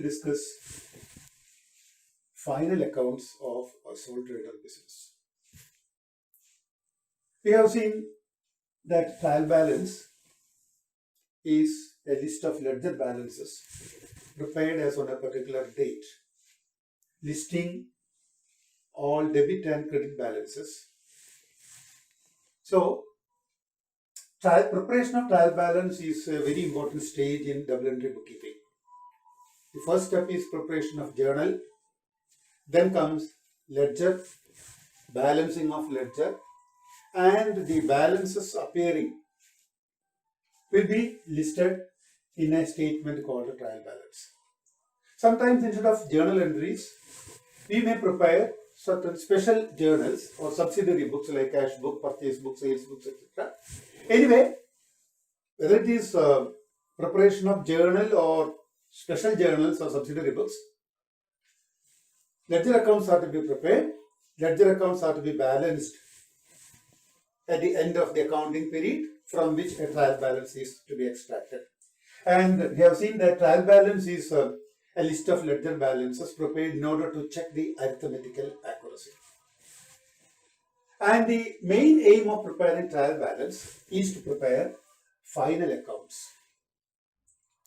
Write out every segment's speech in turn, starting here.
discuss final accounts of a sole trader business. We have seen that trial balance is a list of ledger balances prepared as on a particular date, listing all debit and credit balances. So, preparation of trial balance is a very important stage in double entry bookkeeping. The first step is preparation of journal, then comes ledger, balancing of ledger, and the balances appearing will be listed in a statement called a trial balance. Sometimes instead of journal entries, we may prepare certain special journals or subsidiary books like cash book, purchase book, sales books, etc. Anyway, whether it is preparation of journal or special journals or subsidiary books, ledger accounts are to be prepared, ledger accounts are to be balanced at the end of the accounting period from which a trial balance is to be extracted. And we have seen that trial balance is a list of ledger balances prepared in order to check the arithmetical accuracy. And the main aim of preparing trial balance is to prepare final accounts.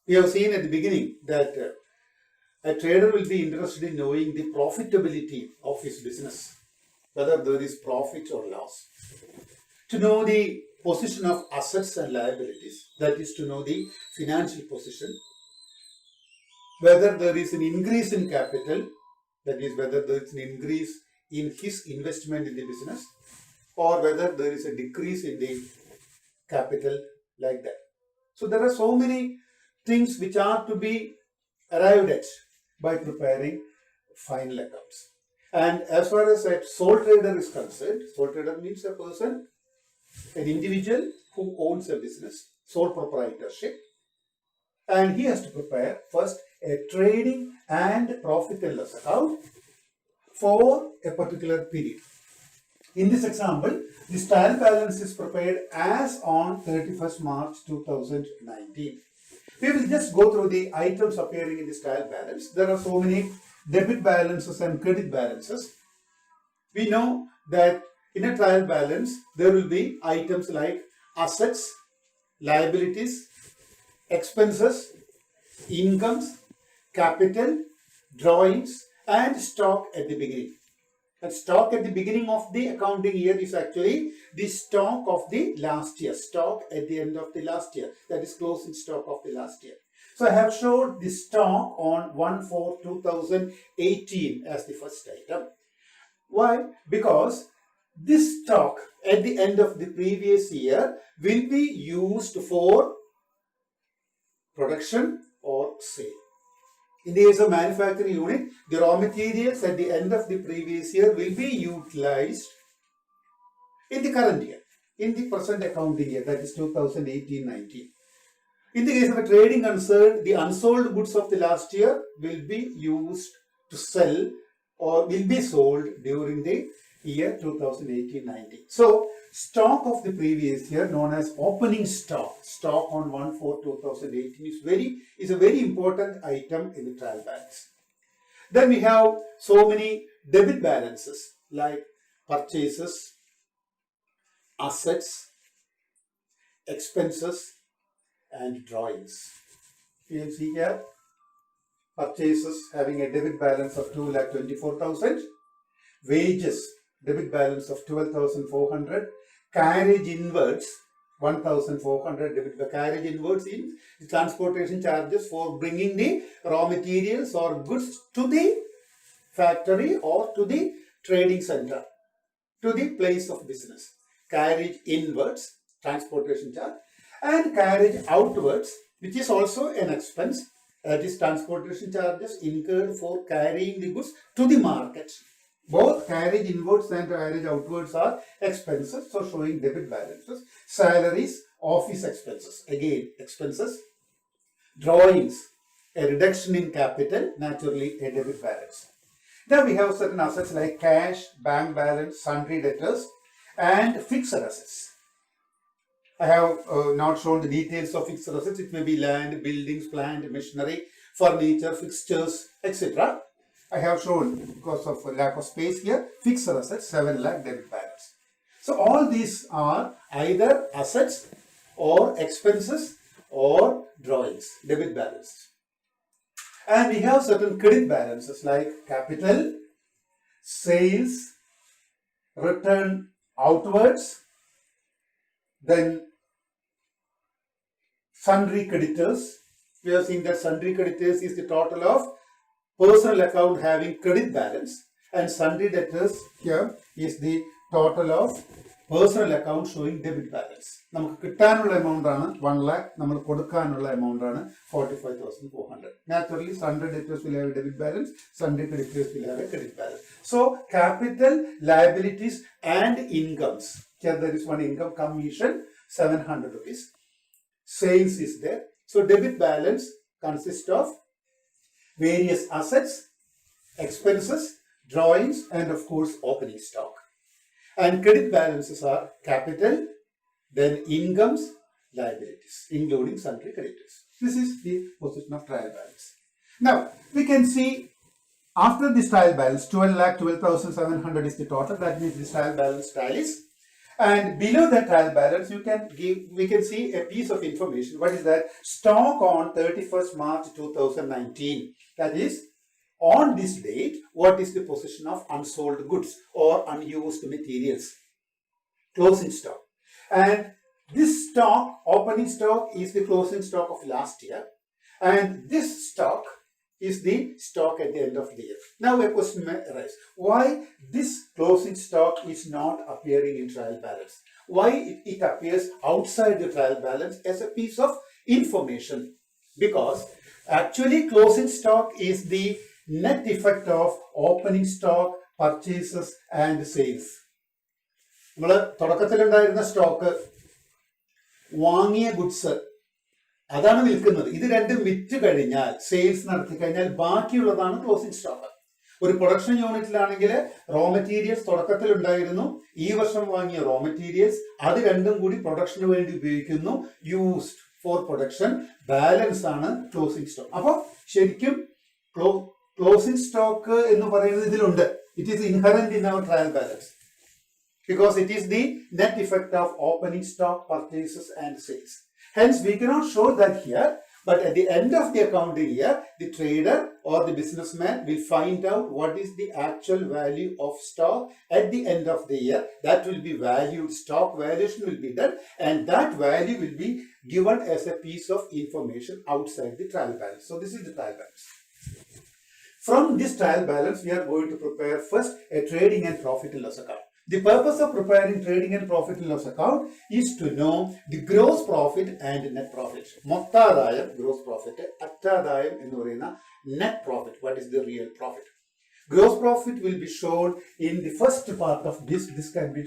We have seen at the beginning that a trader will be interested in knowing the profitability of his business, whether there is profit or loss. To know the position of assets and liabilities, that is to know the financial position, whether there is an increase in capital, that is whether there is an increase in his investment in the business, or whether there is a decrease in the capital, like that. So there are so many things which are to be arrived at by preparing final accounts. And as far as a sole trader is concerned, sole trader means a person, an individual who owns a business, sole proprietorship, and he has to prepare first a trading and profit and loss account for a particular period. In this example, the trial balance is prepared as on 31st March 2019. We will just go through the items appearing in this trial balance. There are so many debit balances and credit balances. We know that in a trial balance, there will be items like assets, liabilities, expenses, incomes, capital, drawings, and stock at the beginning. And stock at the beginning of the accounting year is actually the stock of the last year, stock at the end of the last year, that is closing stock of the last year. So I have showed the stock on 1/4/2018 as the first item. Why? Because this stock at the end of the previous year will be used for production or sale. In the case of manufacturing unit, the raw materials at the end of the previous year will be utilized in the current year, in the present accounting year, that is 2018-19. In the case of a trading concern, the unsold goods of the last year will be used to sell or will be sold during the year 2018-19. So, stock of the previous year, known as opening stock, stock on 1/4/2018 is a very important item in the trial balance. Then we have so many debit balances like purchases, assets, expenses, and drawings. You can see here purchases having a debit balance of 2,24,000, wages debit balance of 12,400, carriage inwards 1,400 debit. The carriage inwards is the transportation charges for bringing the raw materials or goods to the factory or to the trading center, to the place of business. Carriage inwards, transportation charge, and carriage outwards, which is also an expense, that is transportation charges incurred for carrying the goods to the market. Both carriage inwards and carriage outwards are expenses, so showing debit balances. Salaries, office expenses, again expenses. Drawings, a reduction in capital, naturally a debit balance. Then we have certain assets like cash, bank balance, sundry debtors, and fixed assets. I have not shown the details of fixed assets. It may be land, buildings, plant, machinery, furniture, fixtures, etc. I have shown because of lack of space here, fixed assets 7 lakh debit balance. So all these are either assets or expenses or drawings, debit balance. And we have certain credit balances like capital, sales, return outwards, then sundry creditors. We have seen that sundry creditors is the total of personal account having credit balance, and sundry debtors here is the total of personal account showing debit balance. നമുക്ക് കിട്ടാനുള്ള amount ആണ് 1 lakh, നമ്മൾ കൊടുക്കാനുള്ള amount ആണ് 45,400. Naturally, sundry debtors will have a debit balance, sundry creditors will have a credit balance. So, capital, liabilities and incomes. Here there is one income, commission, 700 rupees. Sales is there. So, debit balance consists of various assets, expenses, drawings, and of course opening stock. And credit balances are capital, then incomes, liabilities, including sundry creditors. This is the position of trial balance. Now, we can see after this trial balance, 12,12,700 is the total. That means this trial balance tallies. And below the trial balance, we can see a piece of information. What is that? Stock on 31st March 2019. That is, on this date, what is the position of unsold goods or unused materials? Closing stock. And this stock, opening stock, is the closing stock of last year. And this stock is the stock at the end of the year. Now a question may arise. Why this closing stock is not appearing in trial balance? Why it appears outside the trial balance as a piece of information? Because actually closing stock is the net effect of opening stock, purchases and sales. നമ്മൾ തുടക്കത്തിലുണ്ടായിരുന്ന stock, വാങ്ങിയ goods, അതാണ് വിൽക്കുന്നത്. ഇത് രണ്ടും വിറ്റ് കഴിഞ്ഞാൽ, sales നടത്തി കഴിഞ്ഞാൽ ബാക്കിയുള്ളതാണ് ക്ലോസിംഗ് സ്റ്റോക്ക്. ഒരു പ്രൊഡക്ഷൻ യൂണിറ്റിലാണെങ്കിൽ റോ മെറ്റീരിയൽസ് തുടക്കത്തിൽ ഉണ്ടായിരുന്നു, ഈ വർഷം വാങ്ങിയ റോ മെറ്റീരിയൽസ്, അത് രണ്ടും കൂടി പ്രൊഡക്ഷന് വേണ്ടി ഉപയോഗിക്കുന്നു, യൂസ്ഡ് ഫോർ പ്രൊഡക്ഷൻ, ബാലൻസ് ആണ് ക്ലോസിംഗ് സ്റ്റോക്ക്. അപ്പോൾ ശരിക്കും ക്ലോസിംഗ് സ്റ്റോക്ക് എന്ന് പറയുന്നത് ഇതിലുണ്ട്. It is inherent in our trial balance because it is the net effect of opening stock, purchases and sales. Hence, we cannot show that here, but at the end of the accounting year, the trader or the businessman will find out what is the actual value of stock at the end of the year. That will be valued, stock valuation will be done, and that value will be given as a piece of information outside the trial balance. So, this is the trial balance. From this trial balance, we are going to prepare first a trading and profit and loss account. The purpose of preparing trading and profit and loss account is to know the gross profit and net profit. Mottadayam, gross profit, attadayam ennu parayuna net profit. What is the real profit? Gross profit will be shown in the first part of this. This can be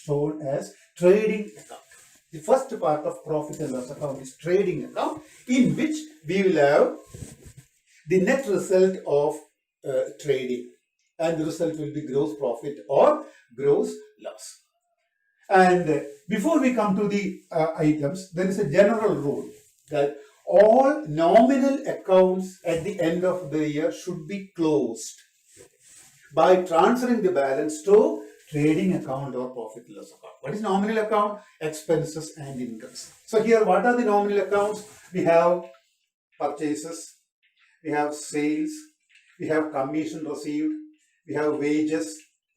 shown as trading account. The first part of profit and loss account is trading account, in which we will have the net result of trading. And the result will be gross profit or gross loss. And before we come to the items, there is a general rule that all nominal accounts at the end of the year should be closed by transferring the balance to trading account or profit and loss account. What is nominal account? Expenses and incomes. So here, what are the nominal accounts? We have purchases, we have sales, we have commission received, we have wages,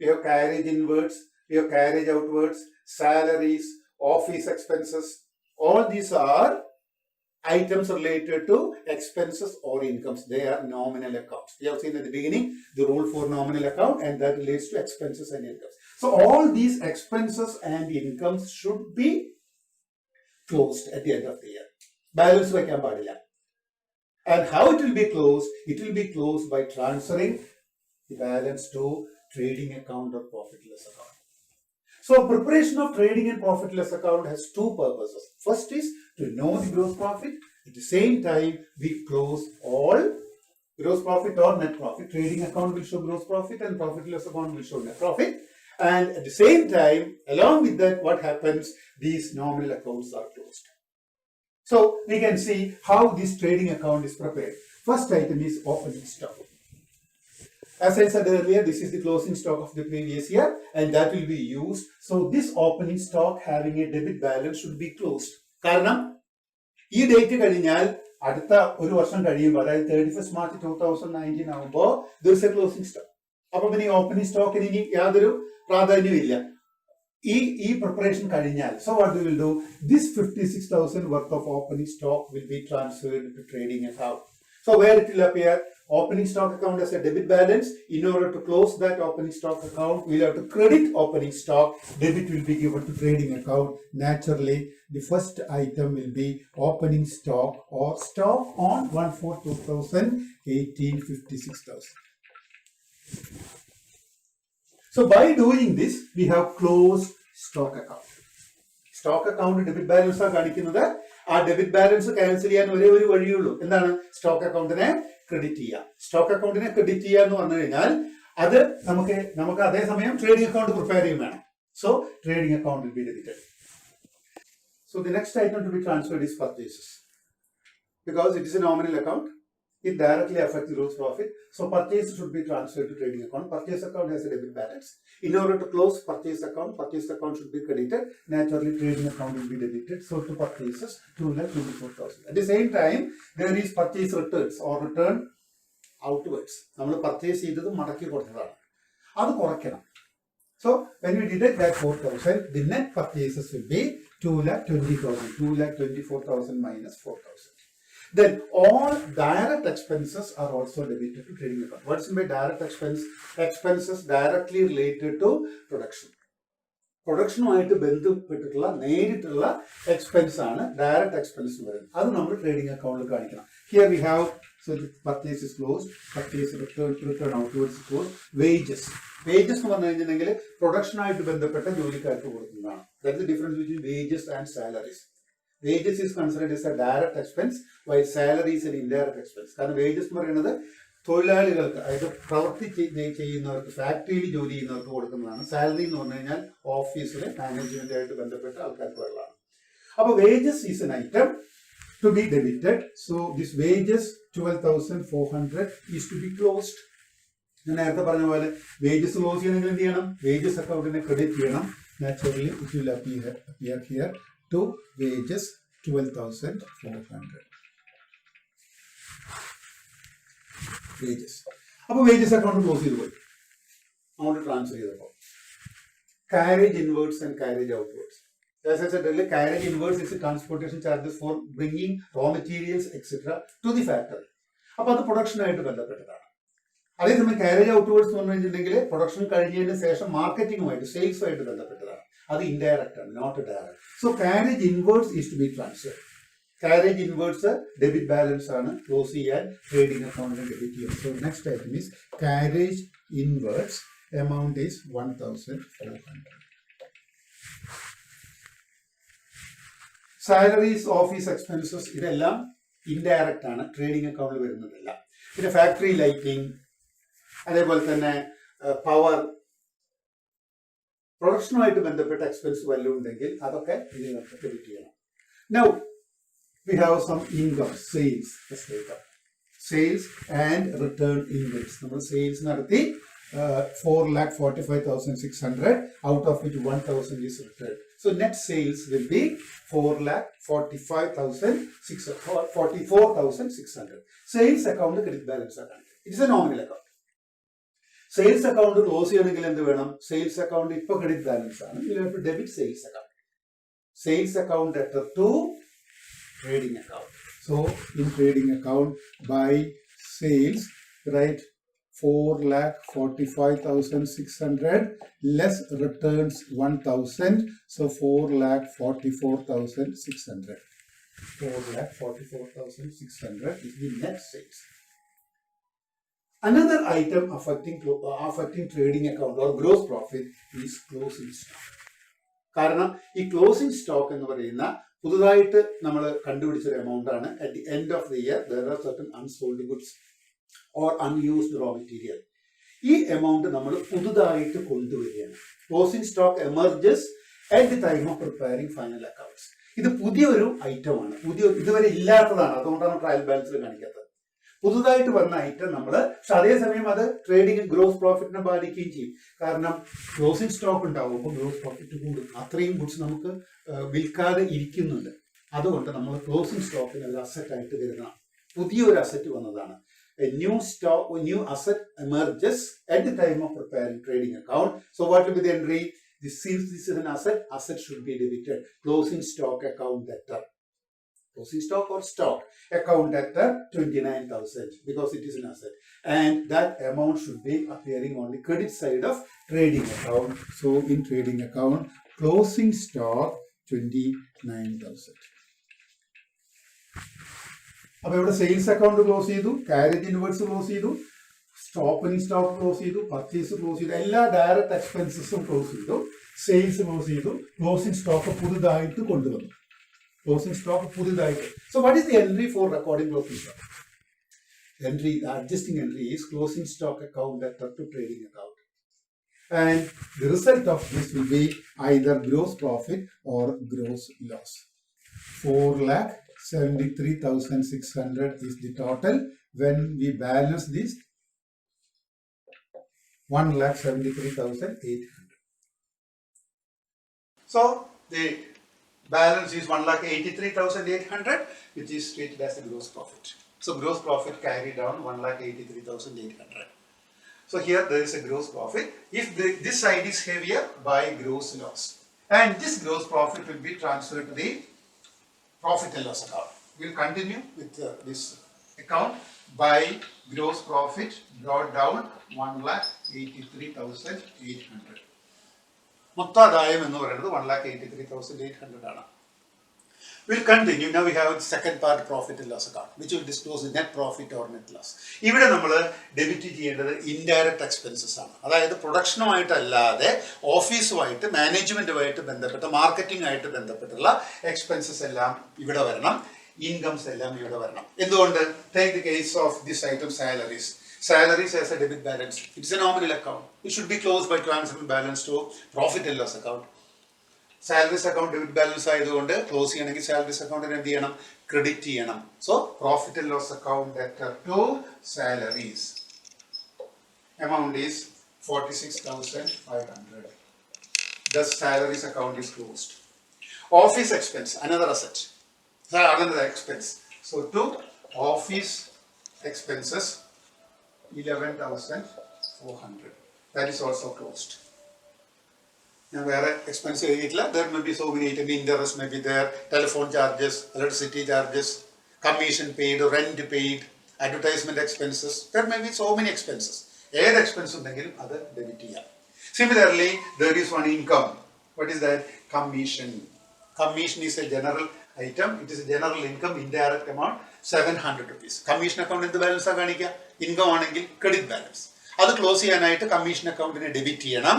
we have carriage inwards, we have carriage outwards, salaries, office expenses. All these are items related to expenses or incomes. They are nominal accounts. We have seen at the beginning the rule for nominal account, and that relates to expenses and incomes. So all these expenses and incomes should be closed at the end of the year. Balance vekkan padilla. And how it will be closed? It will be closed by transferring the balance to trading account or profit and loss account. So preparation of trading and profit and loss account has two purposes. First is to know the gross profit. At the same time, we close all gross profit or net profit. Trading account will show gross profit and profit and loss account will show net profit. And at the same time, along with that, what happens? These nominal accounts are closed. So we can see how this trading account is prepared. First item is opening stock. As I said earlier, this is the closing stock of the previous year and that will be used. So this opening stock having a debit balance should be closed. കാരണം ഈ date കഴിഞ്ഞാൽ അടുത്ത ഒരു വർഷം കഴിയുമ്പോൾ അതായത് 31st March 2019 ആകുമ്പോൾ there is a closing stock. അപ്പൊ പിന്നെ ഈ ഓപ്പണിംഗ് സ്റ്റോക്കിന് ഇനി യാതൊരു പ്രാധാന്യവും ഇല്ല. ഈ preparation കഴിഞ്ഞാൽ, so what we will do, this 56,000 worth of opening stock will be transferred to trading account. So where it will appear, opening stock account as a debit balance. In order to close that opening stock account, we'll have to credit opening stock. Debit will be given to trading account. Naturally, the first item will be opening stock or stock on 1/4/2018 56,000. So by doing this, we have closed stock account. Stock account debit balance are കാണിക്കുന്നത്. ആ debit balance cancel ചെയ്യാൻ ഒരേ ഒരു വഴിയുള്ളൂ. എന്താണ്? Stock അക്കൗണ്ടിനെ credit ചെയ്യുക. Stock അക്കൗണ്ടിനെ credit ചെയ്യുക എന്ന് പറഞ്ഞു കഴിഞ്ഞാൽ അത് നമുക്ക് അതേസമയം ട്രേഡിംഗ് അക്കൗണ്ട് പ്രിപ്പയർ ചെയ്യും വേണം. So trading account will be debited. So the next item to be transferred is purchases. Because it is a nominal account, it directly affects the gross profit. So purchase should be transferred to trading account. Purchase account has a debit balance. In order to close purchase account should be credited. Naturally, trading account will be debited. So to purchases, 2,24,000. At the same time, there is purchase returns or return outwards. നമ്മൾ purchase ചെയ്തത് മടക്കി കൊടുത്തതാണ്. അത് കുറയ്ക്കണം. So when we deduct that 4,000, the net purchases will be 2,20,000. 2,24,000 minus 4,000. Then all direct expenses are also debited to trading account. What's in by direct expense? Expenses directly related to production. പ്രൊഡക്ഷനുമായിട്ട് ബന്ധപ്പെട്ടിട്ടുള്ള നേരിട്ടുള്ള expense ആണ് direct expense എന്ന് പറയുന്നത്. അത് നമ്മൾ trading അക്കൗണ്ടിൽ കാണിക്കണം. Here we have purchase is closed, purchase return outwards closed. Wages എന്ന് പറഞ്ഞു കഴിഞ്ഞിട്ടുണ്ടെങ്കിൽ പ്രൊഡക്ഷനുമായിട്ട് ബന്ധപ്പെട്ട ജോലിക്കാർക്ക് കൊടുക്കുന്നതാണ്. That is the difference between wages and salaries. Wages is considered as a direct expense, while salary is an indirect expense. കാരണം wages എന്ന് പറയുന്നത് തൊഴിലാളികൾക്ക്, അതായത് പ്രവൃത്തി ചെയ്യുന്നവർക്ക്, ഫാക്ടറിയിൽ ജോലി ചെയ്യുന്നവർക്ക് കൊടുക്കുന്നതാണ്. സാലറി എന്ന് പറഞ്ഞു കഴിഞ്ഞാൽ ഓഫീസിലെ മാനേജ്മെന്റുമായിട്ട് ബന്ധപ്പെട്ട ആൾക്കാർക്കുള്ളതാണ്. അപ്പോൾ wages is an item to be debited. So this wages 12,400 is to be closed. ഞാൻ നേരത്തെ പറഞ്ഞ പോലെ വേജസ് ക്ലോസ് ചെയ്യണമെങ്കിൽ എന്ത് ചെയ്യണം? വേജസ് അക്കൗണ്ടിനെ ക്രെഡിറ്റ് ചെയ്യണം. Naturally it will appear here to wages 12,400. Wages. അപ്പോൾ വേജസ് അക്കൗണ്ട് ക്ലോസ് ചെയ്ത് പോയി, അങ്ങോട്ട് ട്രാൻസ്ഫർ ചെയ്തപ്പോൾ carriage inwards and carriage outwards. As I said earlier, carriage inwards is the transportation charges for bringing raw materials etc. to the factory. അപ്പോൾ അത് പ്രൊഡക്ഷനായിട്ട് ബന്ധപ്പെട്ടതാണ്. അതേസമയം carriage outwards എന്ന് പറഞ്ഞു കഴിഞ്ഞിട്ടുണ്ടെങ്കിൽ പ്രൊഡക്ഷൻ കഴിഞ്ഞതിന് ശേഷം മാർക്കറ്റിംഗുമായിട്ട്, സെയിൽസുമായിട്ട് ബന്ധപ്പെട്ടതാണ്. അത് ഇൻഡയറക്റ്റ് ആണ്, not direct. So carriage inwards is to be transferred. Carriage inwards debit balance ആണ്, ക്ലോസ് ചെയ്യാൻ ട്രേഡിംഗ് അക്കൗണ്ടിനെ ഡെബിറ്റ് ചെയ്യും. So next item is carriage inwards. Amount is 1,400. Salaries, office expenses ഇതെല്ലാം ഇൻഡയറക്റ്റ് ആണ്, ട്രേഡിംഗ് അക്കൗണ്ടിൽ വരുന്നതല്ല. പിന്നെ ഫാക്ടറി ലൈറ്റിംഗ്, അതേപോലെ തന്നെ പവർ, പ്രൊഡക്ഷനുമായിട്ട് ബന്ധപ്പെട്ട എക്സ്പെൻസ് വല്ലതും ഉണ്ടെങ്കിൽ അതൊക്കെ ഇതിനകത്ത് ക്രെഡിറ്റ് ചെയ്യണം. Now we have some income, sales and return incomes. നമ്മൾ സെയിൽസ് നടത്തി 4,45,600, out of which 1,000 is returned. So net sales will be 4,44,600. Sales account credit balance account. It is a nominal account. Sales account close ചെയ്യണമെങ്കിൽ എന്ത് വേണം? Sales account ഇപ്പോൾ credit balance ആണ്, debit sales account. Sales account debtor to trading account. So in trading account by sales right 4,45,600 less returns 1,000, so 4,44,600. 4,44,600 is the net sales. Another item affecting trading account or gross profit is closing stock. കാരണം ഈ closing stock എന്ന് പറയുന്ന പുതുതായിട്ട് നമ്മൾ കണ്ടുപിടിച്ചൊരു amount ആണ്. At the end of the year there are certain unsold goods or unused raw material. ഈ amount നമ്മൾ പുതുതായിട്ട് കൊണ്ടുവരികയാണ്. Closing stock emerges at the time of preparing final accounts. ഇത് പുതിയൊരു ഐറ്റമാണ്, ഇതുവരെ ഇല്ലാത്തതാണ്, അതുകൊണ്ടാണ് ട്രയൽ ബാലൻസിൽ കാണിക്കാത്തത്. പുതുതായിട്ട് വന്ന ഐറ്റം നമ്മൾ, പക്ഷെ അതേസമയം അത് ട്രേഡിംഗ് ഗ്രോസ് പ്രോഫിറ്റിനെ ബാധിക്കുകയും ചെയ്യും. കാരണം ക്ലോസിംഗ് സ്റ്റോക്ക് ഉണ്ടാവുമ്പോൾ ഗ്രോസ് പ്രോഫിറ്റ് കൂടും. അത്രയും ഗുഡ്സ് നമുക്ക് വിൽക്കാതെ ഇരിക്കുന്നുണ്ട്. അതുകൊണ്ട് നമ്മൾ ക്ലോസിംഗ് സ്റ്റോക്കിന് ഒരു അസറ്റ് ആയിട്ട് കരുതണം. പുതിയൊരു അസറ്റ് വന്നതാണ്. A new asset emerges at the time of preparing trading account. So what will be the entry? Since this is an asset should be debited. Closing stock account debtor. Closing stock or stock account debtor 29,000 because it is an asset, and that amount should be appearing on the credit side of trading account. So in trading account, closing stock 29,000. അപ്പോൾ ഇവിടെ sales account close ചെയ്തു, carriage inwards close ചെയ്തു, opening stock close ചെയ്തു, purchase close ചെയ്തു, എല്ലാ direct എക്സ്പെൻസസും close ചെയ്തു, sales close ചെയ്തു, closing stock പുതുതായിട്ട് കൊണ്ടുവന്നു. Closing stock പുതുതായിട്ട്. So what is the entry for recording closing stock? The adjusting entry is closing stock account debtor to trading account. And the result of this will be either gross profit or gross loss. 4,73,600 is the total. When we balance this, 1,73,800. So the balance is 1,83,800, which is treated as the gross profit. So gross profit carried down 1,83,800. So here there is a gross profit. If this side is heavier, by gross loss, and this gross profit will be transferred to the profit and loss account. We will continue with this account. By gross profit brought down 1,83,800. മൊത്താദായം എന്ന് പറയുന്നത് 1,83,800 ആണ്. We'll continue. Now we have the second part, profit and loss account, which will disclose the net profit or net loss. ഇവിടെ നമ്മൾ debit ചെയ്യേണ്ടത് indirect expenses ആണ്. അതായത് പ്രൊഡക്ഷനുമായിട്ടല്ലാതെ ഓഫീസുമായിട്ട്, മാനേജ്മെന്റുമായിട്ട് ബന്ധപ്പെട്ട, marketing ആയിട്ട് ബന്ധപ്പെട്ടുള്ള എക്സ്പെൻസസ് എല്ലാം ഇവിടെ വരണം, ഇൻകംസ് എല്ലാം ഇവിടെ വരണം. എന്തുകൊണ്ട്? Take the case of this item, salaries. Salaries as a debit balance. It's a nominal account. It should be closed by transferring balance to profit and loss account. Salaries account debit balance ആയതുകൊണ്ട് close ചെയ്യണമെങ്കിൽ salaries account എന്ത് ചെയ്യണം? Credit ചെയ്യണം. So profit and loss account debtor to salaries. Amount is 46,500. Thus salaries account is closed. Office expense, another asset. Another expense. So to office expenses 11,400. That is also closed. Now, where expense there may be so many items. Interest may be there, telephone charges, electricity charges, commission paid, rent paid, advertisement expenses. There may be so many expenses. Air expense undengilu adu debit cheyyam. Similarly, there is one income. What is that? Commission. Commission is a general item. It is a general income, indirect amount. 700 rupees. Commission account എന്ത് ബാലൻസാണ് കാണിക്കുക? Income ആണെങ്കിൽ credit balance. അത് close ചെയ്യാനായിട്ട് commission അക്കൗണ്ടിനെ debit ചെയ്യണം,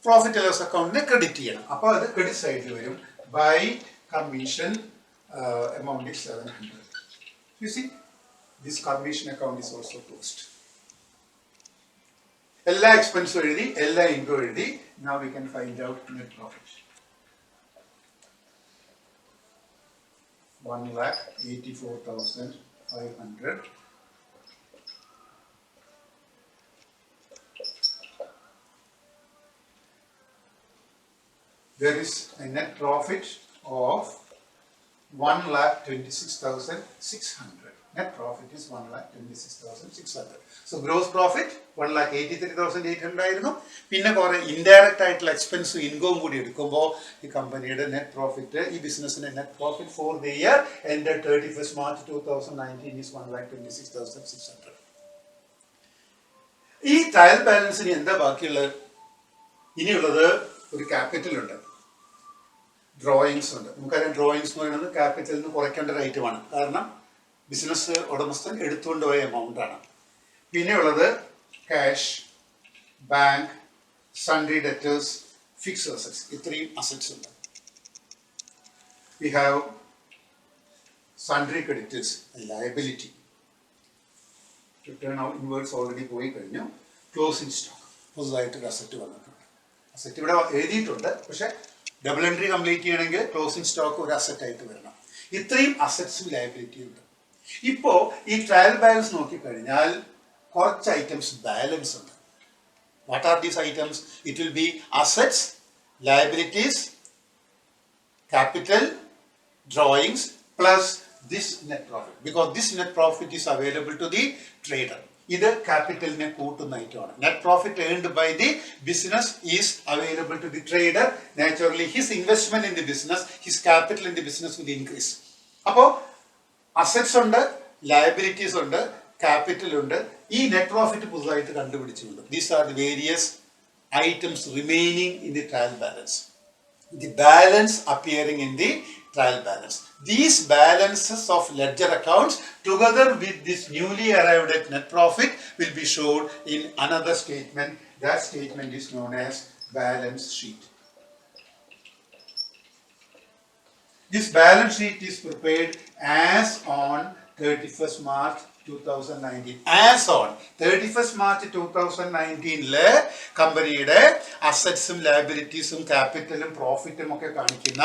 profit and loss അക്കൗണ്ടിനെ credit ചെയ്യണം. അപ്പോൾ അത് ക്രെഡിറ്റ് സൈഡിൽ വരും. By commission amount is 700. You see, this commission account is also closed. എല്ലാ എക്സ്പെൻസും എഴുതി, എല്ലാ ഇൻകം എഴുതി. Now we can find out net profit. 1,84,500. There is a net profit of 1,26,600. Net profit is 1,26,600. So gross profit 1,83,800 ആയിരുന്നു. പിന്നെ കുറെ indirect ആയിട്ടുള്ള എക്സ്പെൻസും ഇൻകവും കൂടി എടുക്കുമ്പോൾ ഈ കമ്പനിയുടെ നെറ്റ് പ്രോഫിറ്റ്, ഈ ബിസിനസിന്റെ net profit for the year ended 31st March 2019 is 1,26,600. ഈ ട്രയൽ ബാലൻസിന് എന്താ ബാക്കിയുള്ളത്? ഇനിയുള്ളത് ഒരു ക്യാപിറ്റൽ ഉണ്ട്, ഡ്രോയിങ്സ് ഉണ്ട്. നമുക്കറിയാം ഡ്രോയിങ്സ് എന്ന് പറയുന്നത് ക്യാപിറ്റലിൽ നിന്ന് കുറയ്ക്കേണ്ട ഒരു ഐറ്റമാണ്. കാരണം ബിസിനസ് ഉടമസ്ഥൻ എടുത്തുകൊണ്ട് പോയ എമൗണ്ട് ആണ്. പിന്നെ ഉള്ളത് cash, bank, sundry debtors, fixed assets. ഇത്രയും അസറ്റ്സ് ഉണ്ട്. We have sundry creditors, liability. Return inwards already പോയി കഴിഞ്ഞു. ക്ലോസിംഗ് സ്റ്റോക്ക്, പുതുതായിട്ടൊരു അസറ്റ് വന്നിട്ടുണ്ട്. അസറ്റ് ഇവിടെ എഴുതിയിട്ടുണ്ട്, പക്ഷെ ഡബിൾ എൻട്രി കംപ്ലീറ്റ് ചെയ്യണമെങ്കിൽ ക്ലോസിംഗ് സ്റ്റോക്ക് ഒരു അസറ്റ് ആയിട്ട് വരണം. ഇത്രയും അസറ്റ്സും ലയബിലിറ്റി ഉണ്ട്. ഇപ്പോൾ ഈ ട്രയൽ ബാലൻസ് നോക്കിക്കഴിഞ്ഞാൽ കുറച്ച് ഐറ്റംസ് ബാലൻസ് ഉണ്ട്. What are these items? It will be assets, liabilities, capital, drawings plus this net profit, because this net profit is available to the trader. ഇത് ക്യാപിറ്റലിനെ കൂട്ടുന്ന ഐറ്റമാണ്. Net profit earned by the business is available to the trader. Naturally his investment in the business, his capital in the business will increase. അപ്പോൾ assets ഉണ്ട്, liabilities ഉണ്ട്, capital ഉണ്ട്. ഈ net profit പുതുതായിട്ട് കണ്ടുപിടിച്ചിട്ടുണ്ട്. These are the various items remaining in the trial balance. The balance appearing in the trial balance. These balances of ledger accounts together with this newly arrived at net profit will be shown in another statement. That statement is known as balance sheet. This balance sheet is prepared as on 31st March 2019. As on 31st March 2019 കമ്പനിയുടെ അസറ്റ്സും ലയബിലിറ്റീസും ക്യാപിറ്റലും പ്രോഫിറ്റും ഒക്കെ കാണിക്കുന്ന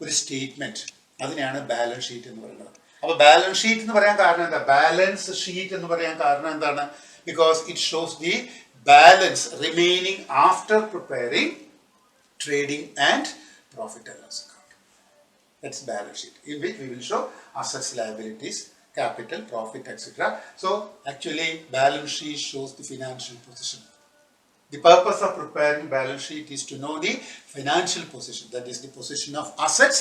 ഒരു statement, അതിനെയാണ് balance sheet എന്ന് പറയുന്നത്. അപ്പോൾ balance sheet എന്ന് പറയാൻ കാരണം എന്താ? ബാലൻസ് ഷീറ്റ് എന്ന് പറയാൻ കാരണം എന്താണ്? Because it shows the balance remaining after preparing trading and profit and loss account. That's balance sheet in which we will show assets, liabilities, capital, profit, etc. So actually balance sheet shows the financial position. The purpose of preparing balance sheet is to know the financial position, that is the position of assets,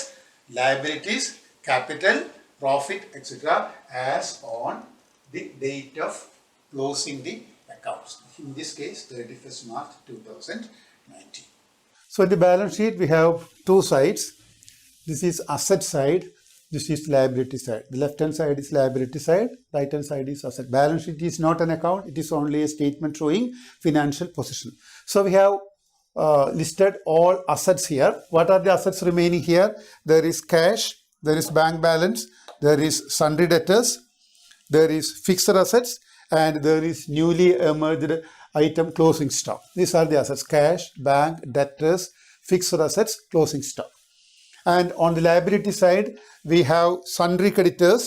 liabilities, capital, profit, etc. as on the date of closing the accounts. In this case 31st March 2019. So in the balance sheet we have two sides. This is asset side. This is liability side. The left hand side is liability side, right hand side is asset. Balance sheet is not an account, it is only a statement showing financial position. So we have listed all assets here. What are the assets remaining here? There is cash, there is bank balance, there is sundry debtors, there is fixed assets, and there is newly emerged item closing stock. These are the assets: cash, bank, debtors, fixed assets, closing stock. And on the liability side, we have sundry creditors,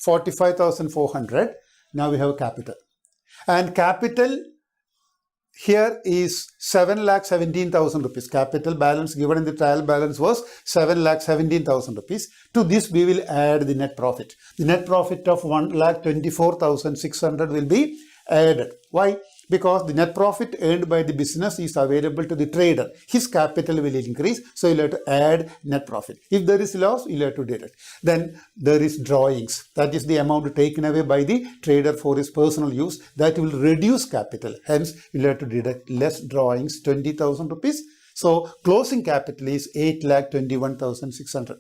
45,400. Now we have capital. And capital here is 7,17,000 rupees. Capital balance given in the trial balance was 7,17,000 rupees. To this we will add the net profit. The net profit of 1,24,600 will be added. Why? Because the net profit earned by the business is available to the trader. His capital will increase, so you'll have to add net profit. If there is loss, you'll have to deduct. Then there is drawings. That is the amount taken away by the trader for his personal use. That will reduce capital. Hence, you'll have to deduct less drawings, 20,000 rupees. So closing capital is 8,21,600.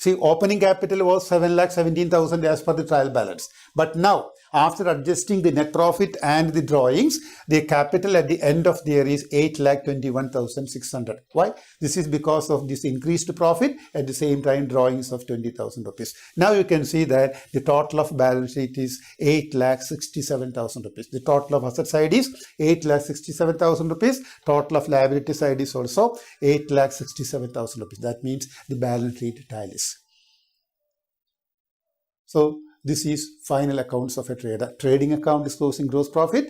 See, opening capital was 7,17,000 as per the trial balance. But now, after adjusting the net profit and the drawings, the capital at the end of the year is 8,21,600. Why? This is because of this increased profit, at the same time drawings of 20,000 rupees. Now you can see that the total of balance sheet is 8,67,000 rupees. The total of asset side is 8,67,000 rupees. Total of liability side is also 8,67,000 rupees. That means the balance sheet tallies. So this is final accounts of a trader. Trading account is closing gross profit,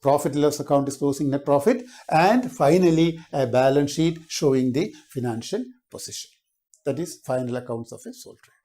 profit and loss account is closing net profit, and finally a balance sheet showing the financial position. That is final accounts of a sole trader.